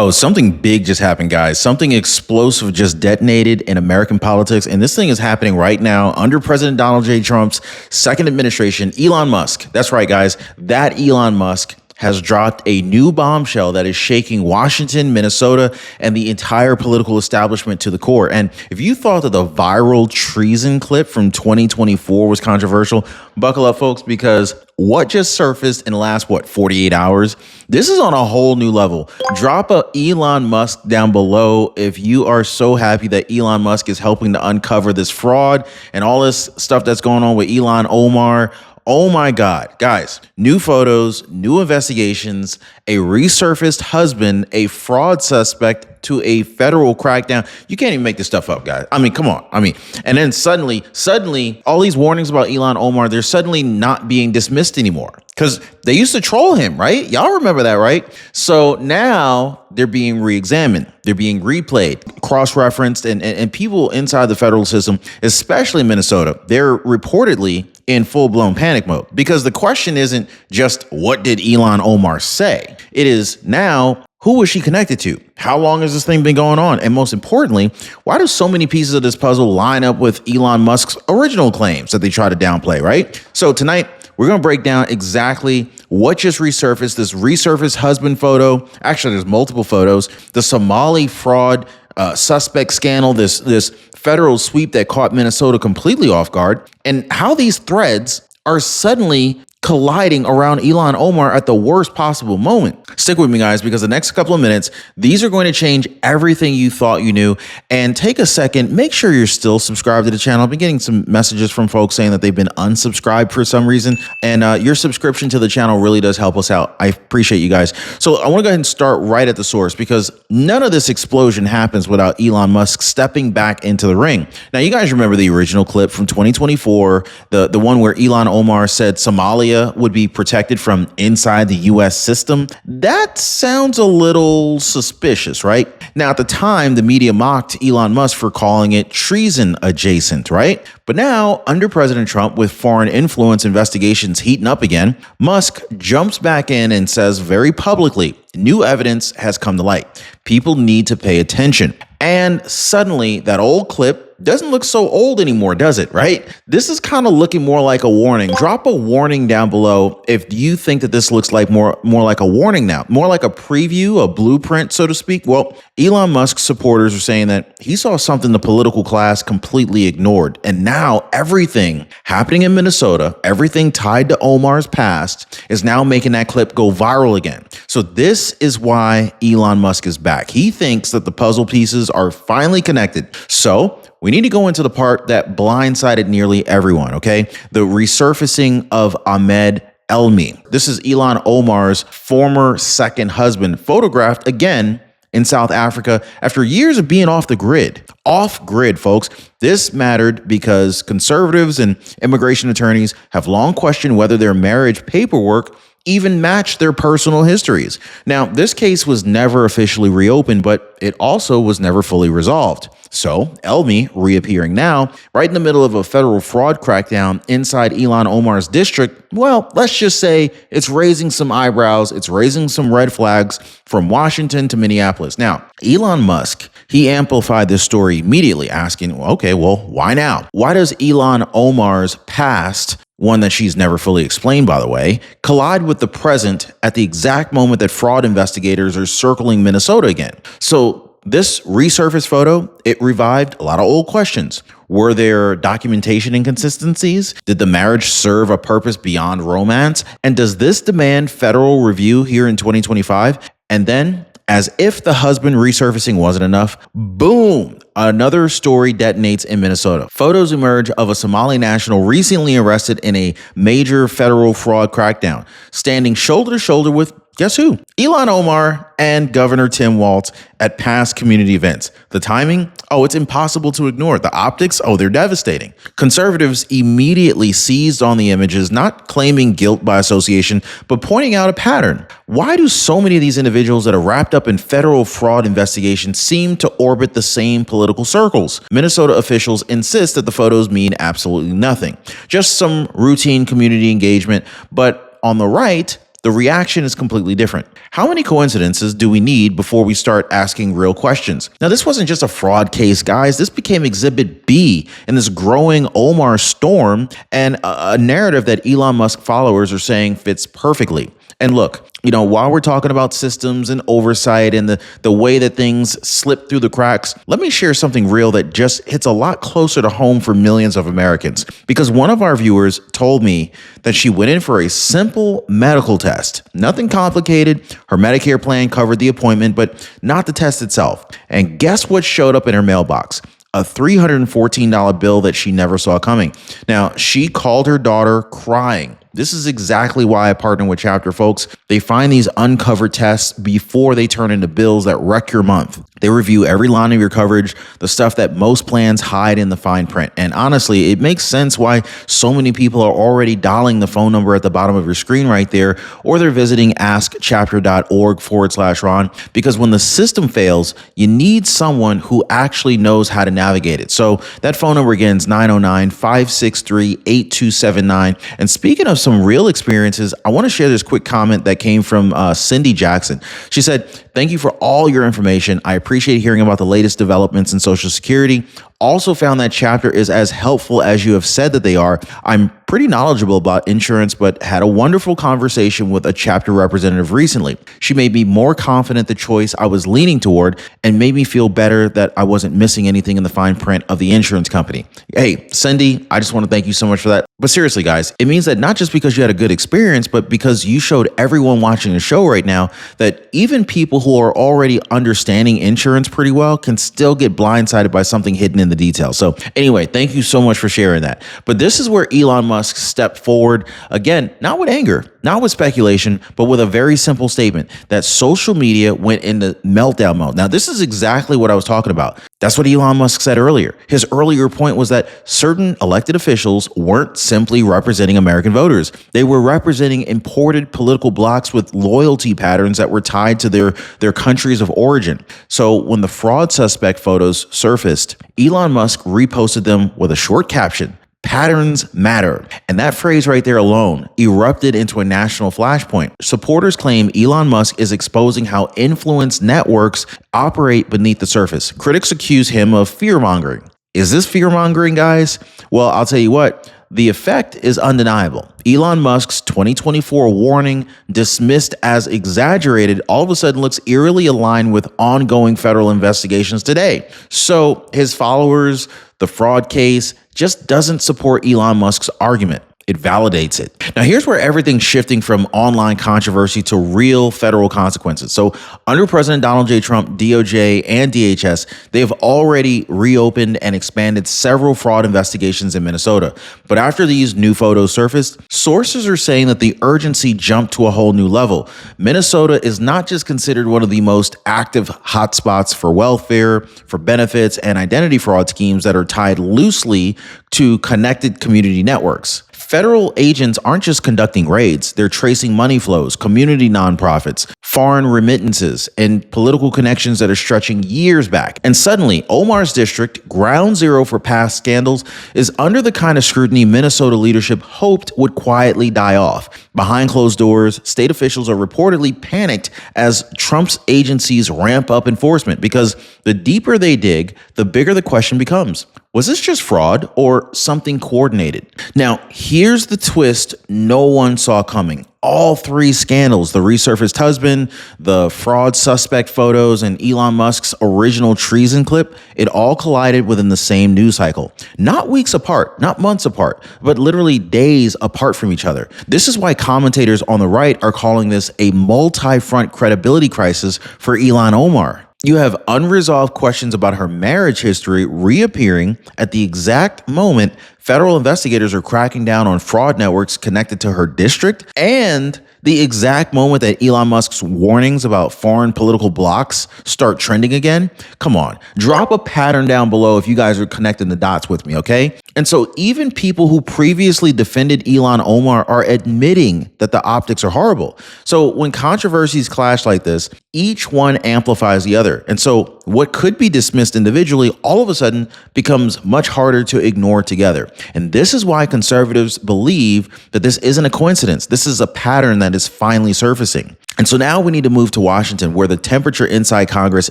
Oh, something big just happened, guys. Something explosive just detonated in American politics. And this thing is happening right now under President Donald J. Trump's second administration. Elon Musk. That's right, guys. That Elon Musk has dropped a new bombshell that is shaking Washington, Minnesota, and the entire political establishment to the core. And if you thought that the viral treason clip from 2024 was controversial, buckle up, folks, because what just surfaced in the last, 48 hours? This is on a whole new level. Drop a Elon Musk down below if you are so happy that Elon Musk is helping to uncover this fraud and all this stuff that's going on with Elon, Omar. Oh my God, guys, new photos, new investigations, a resurfaced husband, a fraud suspect to a federal crackdown. You can't even make this stuff up, guys. I mean, come on. And then suddenly, all these warnings about Elon Omar, they're suddenly not being dismissed anymore because they used to troll him, right? Y'all remember that, right? So now they're being re-examined. They're being replayed, cross-referenced, and people inside the federal system, especially in Minnesota, they're reportedly in full-blown panic mode because the question isn't just what did Ilhan Omar say? It is now, who was she connected to? How long has this thing been going on? And most importantly, why do so many pieces of this puzzle line up with Elon Musk's original claims that they try to downplay, right? So tonight, we're going to break down exactly what just resurfaced, this resurfaced husband photo. Actually, there's multiple photos. The Somali fraud suspect scandal, this federal sweep that caught Minnesota completely off guard, and how these threads are suddenly colliding around Ilhan Omar at the worst possible moment. Stick with me, guys, because the next couple of minutes, these are going to change everything you thought you knew. And take a second, make sure you're still subscribed to the channel. I've been getting some messages from folks saying that they've been unsubscribed for some reason. And your subscription to the channel really does help us out. I appreciate you guys. So I want to go ahead and start right at the source because none of this explosion happens without Elon Musk stepping back into the ring. Now, you guys remember the original clip from 2024, the one where Ilhan Omar said Somalia would be protected from inside the U.S. system. That sounds a little suspicious, right? Now, at the time, the media mocked Elon Musk for calling it treason adjacent, right? But now, under President Trump, with foreign influence investigations heating up again, Musk jumps back in and says very publicly, new evidence has come to light. People need to pay attention. And suddenly, that old clip doesn't look so old anymore, does it, right? This is kind of looking more like a warning. Drop a warning down below if you think that this looks like more like a warning now, more like a preview, a blueprint, so to speak. Well, Elon Musk's supporters are saying that he saw something the political class completely ignored. And now everything happening in Minnesota, everything tied to Omar's past is now making that clip go viral again. So this is why Elon Musk is back. He thinks that the puzzle pieces are finally connected. So we need to go into the part that blindsided nearly everyone, okay? The resurfacing of Ahmed Elmi. This is Ilhan Omar's former second husband, photographed again in South Africa after years of being off the grid. Off grid, folks. This mattered because conservatives and immigration attorneys have long questioned whether their marriage paperwork even matched their personal histories. Now, this case was never officially reopened, but it also was never fully resolved. So, Elmi reappearing now, right in the middle of a federal fraud crackdown inside Ilhan Omar's district, well, let's just say it's raising some eyebrows, it's raising some red flags from Washington to Minneapolis. Now, Elon Musk, he amplified this story immediately, asking, okay, well, why now? Why does Ilhan Omar's past, one that she's never fully explained, by the way, collide with the present at the exact moment that fraud investigators are circling Minnesota again? So this resurfaced photo, it revived a lot of old questions. Were there documentation inconsistencies? Did the marriage serve a purpose beyond romance? And does this demand federal review here in 2025? And then, as if the husband resurfacing wasn't enough, boom, another story detonates in Minnesota. Photos emerge of a Somali national recently arrested in a major federal fraud crackdown, standing shoulder to shoulder with, guess who? Ilhan Omar and Governor Tim Walz at past community events. The timing? Oh, it's impossible to ignore. The optics? Oh, they're devastating. Conservatives immediately seized on the images, not claiming guilt by association, but pointing out a pattern. Why do so many of these individuals that are wrapped up in federal fraud investigations seem to orbit the same political circles? Minnesota officials insist that the photos mean absolutely nothing, just some routine community engagement. But on the right, the reaction is completely different. How many coincidences do we need before we start asking real questions? Now, this wasn't just a fraud case, guys. This became Exhibit B in this growing Omar storm, and a narrative that Elon Musk followers are saying fits perfectly. And look, while we're talking about systems and oversight and the way that things slip through the cracks, let me share something real that just hits a lot closer to home for millions of Americans. Because one of our viewers told me that she went in for a simple medical test. Nothing complicated. Her Medicare plan covered the appointment, but not the test itself. And guess what showed up in her mailbox? A $314 bill that she never saw coming. Now, she called her daughter crying. This is exactly why I partner with Chapter, folks. They find these uncovered tests before they turn into bills that wreck your month. They review every line of your coverage, the stuff that most plans hide in the fine print. And honestly, it makes sense why so many people are already dialing the phone number at the bottom of your screen right there, or they're visiting askchapter.org/Ron, because when the system fails, you need someone who actually knows how to navigate it. So that phone number again is 909-563-8279. And speaking of some real experiences, I want to share this quick comment that came from Cindy Jackson. She said, "Thank you for all your information. I appreciate hearing about the latest developments in Social Security. Also found that Chapter is as helpful as you have said that they are. I'm pretty knowledgeable about insurance, but had a wonderful conversation with a Chapter representative recently. She made me more confident the choice I was leaning toward and made me feel better that I wasn't missing anything in the fine print of the insurance company." Hey, Cindy, I just want to thank you so much for that. But seriously, guys, it means that not just because you had a good experience, but because you showed everyone watching the show right now that even people who are already understanding insurance pretty well can still get blindsided by something hidden in the details. So anyway, thank you so much for sharing that. But this is where Elon Musk stepped forward again, not with anger, not with speculation, but with a very simple statement that social media went into meltdown mode. Now, this is exactly what I was talking about. That's what Elon Musk said earlier. His earlier point was that certain elected officials weren't simply representing American voters. They were representing imported political blocs with loyalty patterns that were tied to their countries of origin. So when the fraud suspect photos surfaced, Elon Musk reposted them with a short caption: "Patterns matter." And that phrase right there alone erupted into a national flashpoint. Supporters claim Elon Musk is exposing how influence networks operate beneath the surface. Critics accuse him of fear-mongering. Is this fear-mongering, guys? Well, I'll tell you what. The effect is undeniable. Elon Musk's 2024 warning, dismissed as exaggerated, all of a sudden looks eerily aligned with ongoing federal investigations today. So his followers, the fraud case, just doesn't support Elon Musk's argument. It validates it. Now, here's where everything's shifting from online controversy to real federal consequences. So under President Donald J. Trump, DOJ and DHS, they have already reopened and expanded several fraud investigations in Minnesota. But after these new photos surfaced, sources are saying that the urgency jumped to a whole new level. Minnesota is not just considered one of the most active hotspots for welfare, for benefits, and identity fraud schemes that are tied loosely to connected community networks. Federal agents aren't just conducting raids, they're tracing money flows, community nonprofits, foreign remittances, and political connections that are stretching years back. And suddenly, Omar's district, ground zero for past scandals, is under the kind of scrutiny Minnesota leadership hoped would quietly die off. Behind closed doors, state officials are reportedly panicked as Trump's agencies ramp up enforcement, because the deeper they dig, the bigger the question becomes. Was this just fraud or something coordinated? Now, here's the twist no one saw coming. All three scandals, the resurfaced husband, the fraud suspect photos, and Elon Musk's original treason clip, it all collided within the same news cycle. Not weeks apart, not months apart, but literally days apart from each other. This is why commentators on the right are calling this a multi-front credibility crisis for Ilhan Omar. You have unresolved questions about her marriage history reappearing at the exact moment federal investigators are cracking down on fraud networks connected to her district, and the exact moment that Elon Musk's warnings about foreign political blocs start trending again. Come on, drop a pattern down below if you guys are connecting the dots with me, okay? And so even people who previously defended Ilhan Omar are admitting that the optics are horrible. So when controversies clash like this, each one amplifies the other. And so what could be dismissed individually all of a sudden becomes much harder to ignore together. And this is why conservatives believe that this isn't a coincidence. This is a pattern that is finally surfacing. And so now we need to move to Washington, where the temperature inside Congress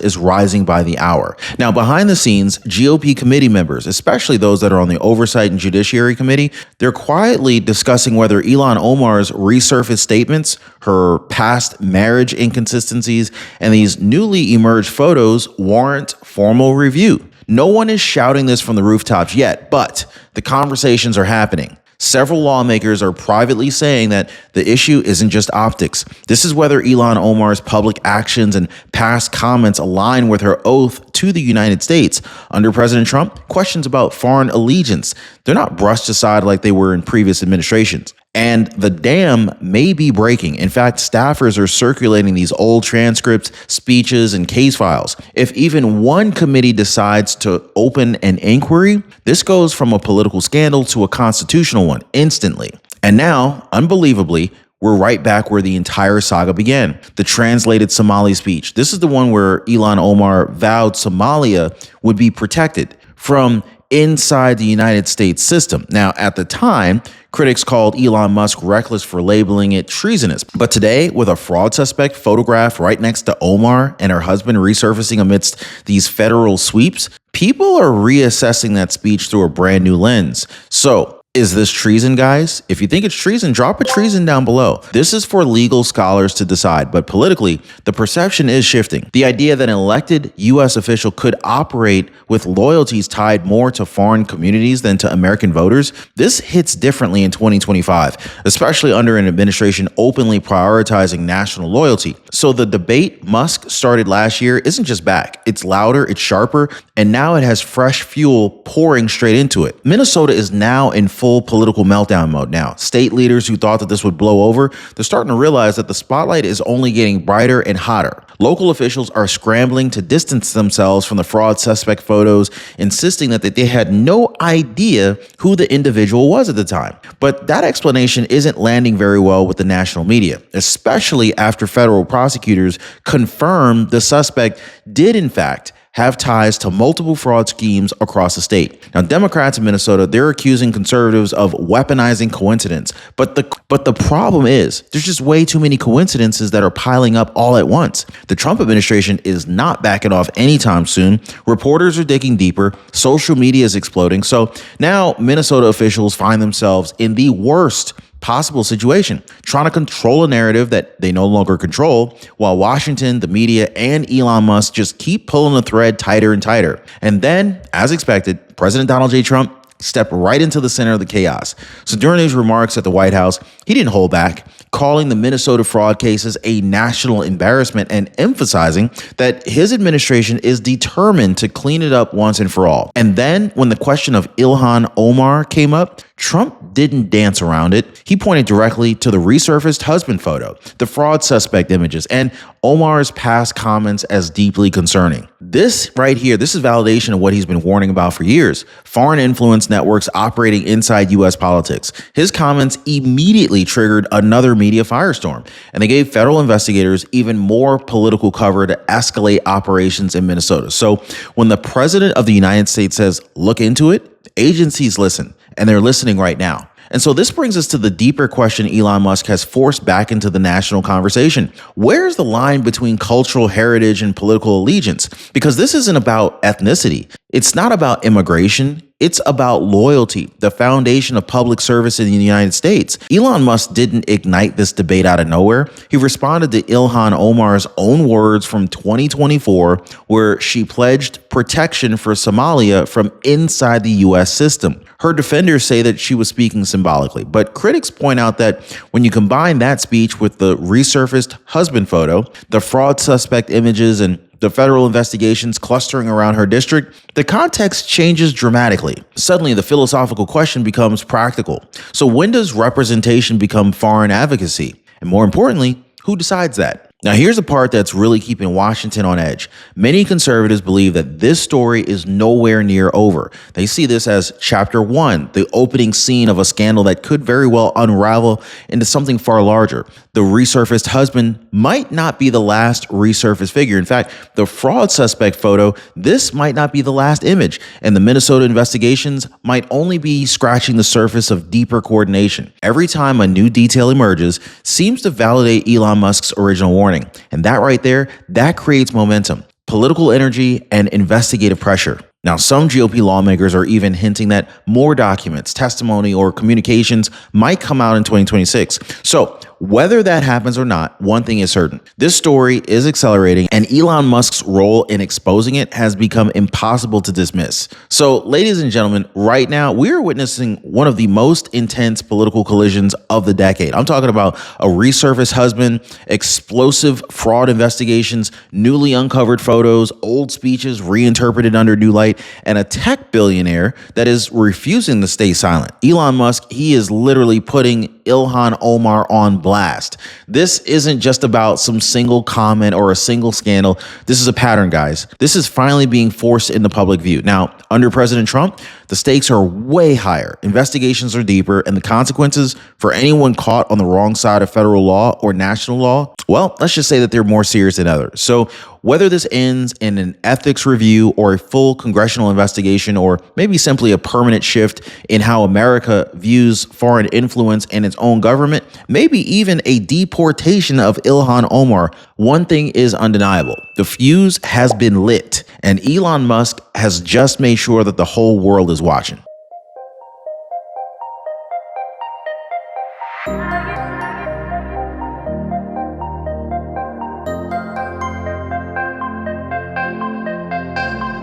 is rising by the hour. Now, behind the scenes, GOP committee members, especially those that are on the Oversight and Judiciary Committee, they're quietly discussing whether Ilhan Omar's resurfaced statements, her past marriage inconsistencies, and these newly emerged photos warrant formal review. No one is shouting this from the rooftops yet, but the conversations are happening. Several lawmakers are privately saying that the issue isn't just optics. This is whether Ilhan Omar's public actions and past comments align with her oath to the United States. Under President Trump, questions about foreign allegiance, they're not brushed aside like they were in previous administrations. And the dam may be breaking. In fact, staffers are circulating these old transcripts, speeches, and case files. If even one committee decides to open an inquiry, this goes from a political scandal to a constitutional one instantly. And now, unbelievably, we're right back where the entire saga began. The translated Somali speech. This is the one where Ilhan Omar vowed Somalia would be protected from inside the United States system. Now, at the time, critics called Elon Musk reckless for labeling it treasonous. But today, with a fraud suspect photographed right next to Omar and her husband resurfacing amidst these federal sweeps, people are reassessing that speech through a brand new lens. So, is this treason, guys? If you think it's treason, drop a treason down below. This is for legal scholars to decide, but politically, the perception is shifting. The idea that an elected U.S. official could operate with loyalties tied more to foreign communities than to American voters, this hits differently in 2025, especially under an administration openly prioritizing national loyalty. So the debate Musk started last year isn't just back. It's louder, it's sharper, and now it has fresh fuel pouring straight into it. Minnesota is now in full political meltdown mode now. State leaders who thought that this would blow over, they're starting to realize that the spotlight is only getting brighter and hotter. Local officials are scrambling to distance themselves from the fraud suspect photos, insisting that they had no idea who the individual was at the time. But that explanation isn't landing very well with the national media, especially after federal prosecutors confirmed the suspect did in fact have ties to multiple fraud schemes across the state. Now, Democrats in Minnesota, they're accusing conservatives of weaponizing coincidence. But the problem is there's just way too many coincidences that are piling up all at once. The Trump administration is not backing off anytime soon. Reporters are digging deeper. Social media is exploding. So now Minnesota officials find themselves in the worst possible situation, trying to control a narrative that they no longer control, while Washington, the media, and Elon Musk just keep pulling the thread tighter and tighter. And then, as expected, President Donald J. Trump stepped right into the center of the chaos. So during his remarks at the White House, he didn't hold back, calling the Minnesota fraud cases a national embarrassment and emphasizing that his administration is determined to clean it up once and for all. And then when the question of Ilhan Omar came up, Trump didn't dance around it. He pointed directly to the resurfaced husband photo, the fraud suspect images, and Omar's past comments as deeply concerning. This right here, this is validation of what he's been warning about for years. Foreign influence networks operating inside U.S. politics. His comments immediately triggered another media firestorm, and they gave federal investigators even more political cover to escalate operations in Minnesota. So when the president of the United States says, look into it, agencies listen, and they're listening right now. And so this brings us to the deeper question Elon Musk has forced back into the national conversation. Where's the line between cultural heritage and political allegiance? Because this isn't about ethnicity. It's not about immigration. It's about loyalty, the foundation of public service in the United States. Elon Musk didn't ignite this debate out of nowhere. He responded to Ilhan Omar's own words from 2024, where she pledged protection for Somalia from inside the U.S. system. Her defenders say that she was speaking symbolically, but critics point out that when you combine that speech with the resurfaced husband photo, the fraud suspect images, and the federal investigations clustering around her district, the context changes dramatically. Suddenly, the philosophical question becomes practical. So when does representation become foreign advocacy? And more importantly, who decides that? Now, here's the part that's really keeping Washington on edge. Many conservatives believe that this story is nowhere near over. They see this as chapter one, the opening scene of a scandal that could very well unravel into something far larger. The resurfaced husband might not be the last resurfaced figure. In fact, the fraud suspect photo, this might not be the last image. And the Minnesota investigations might only be scratching the surface of deeper coordination. Every time a new detail emerges, seems to validate Elon Musk's original warning. And that right there, that creates momentum, political energy, and investigative pressure. Now, some GOP lawmakers are even hinting that more documents, testimony, or communications might come out in 2026. So, whether that happens or not, one thing is certain. This story is accelerating, and Elon Musk's role in exposing it has become impossible to dismiss. So, ladies and gentlemen, right now, we are witnessing one of the most intense political collisions of the decade. I'm talking about a resurfaced husband, explosive fraud investigations, newly uncovered photos, old speeches reinterpreted under new light, and a tech billionaire that is refusing to stay silent. Elon Musk, he is literally putting Ilhan Omar on blast. This isn't just about some single comment or a single scandal. This is a pattern, guys. This is finally being forced into public view. Now, under President Trump, the stakes are way higher. Investigations are deeper, and the consequences for anyone caught on the wrong side of federal law or national law, well, let's just say that they're more serious than others. So whether this ends in an ethics review or a full congressional investigation, or maybe simply a permanent shift in how America views foreign influence in its own government, maybe even a deportation of Ilhan Omar, one thing is undeniable. The fuse has been lit, and Elon Musk has just made sure that the whole world is watching.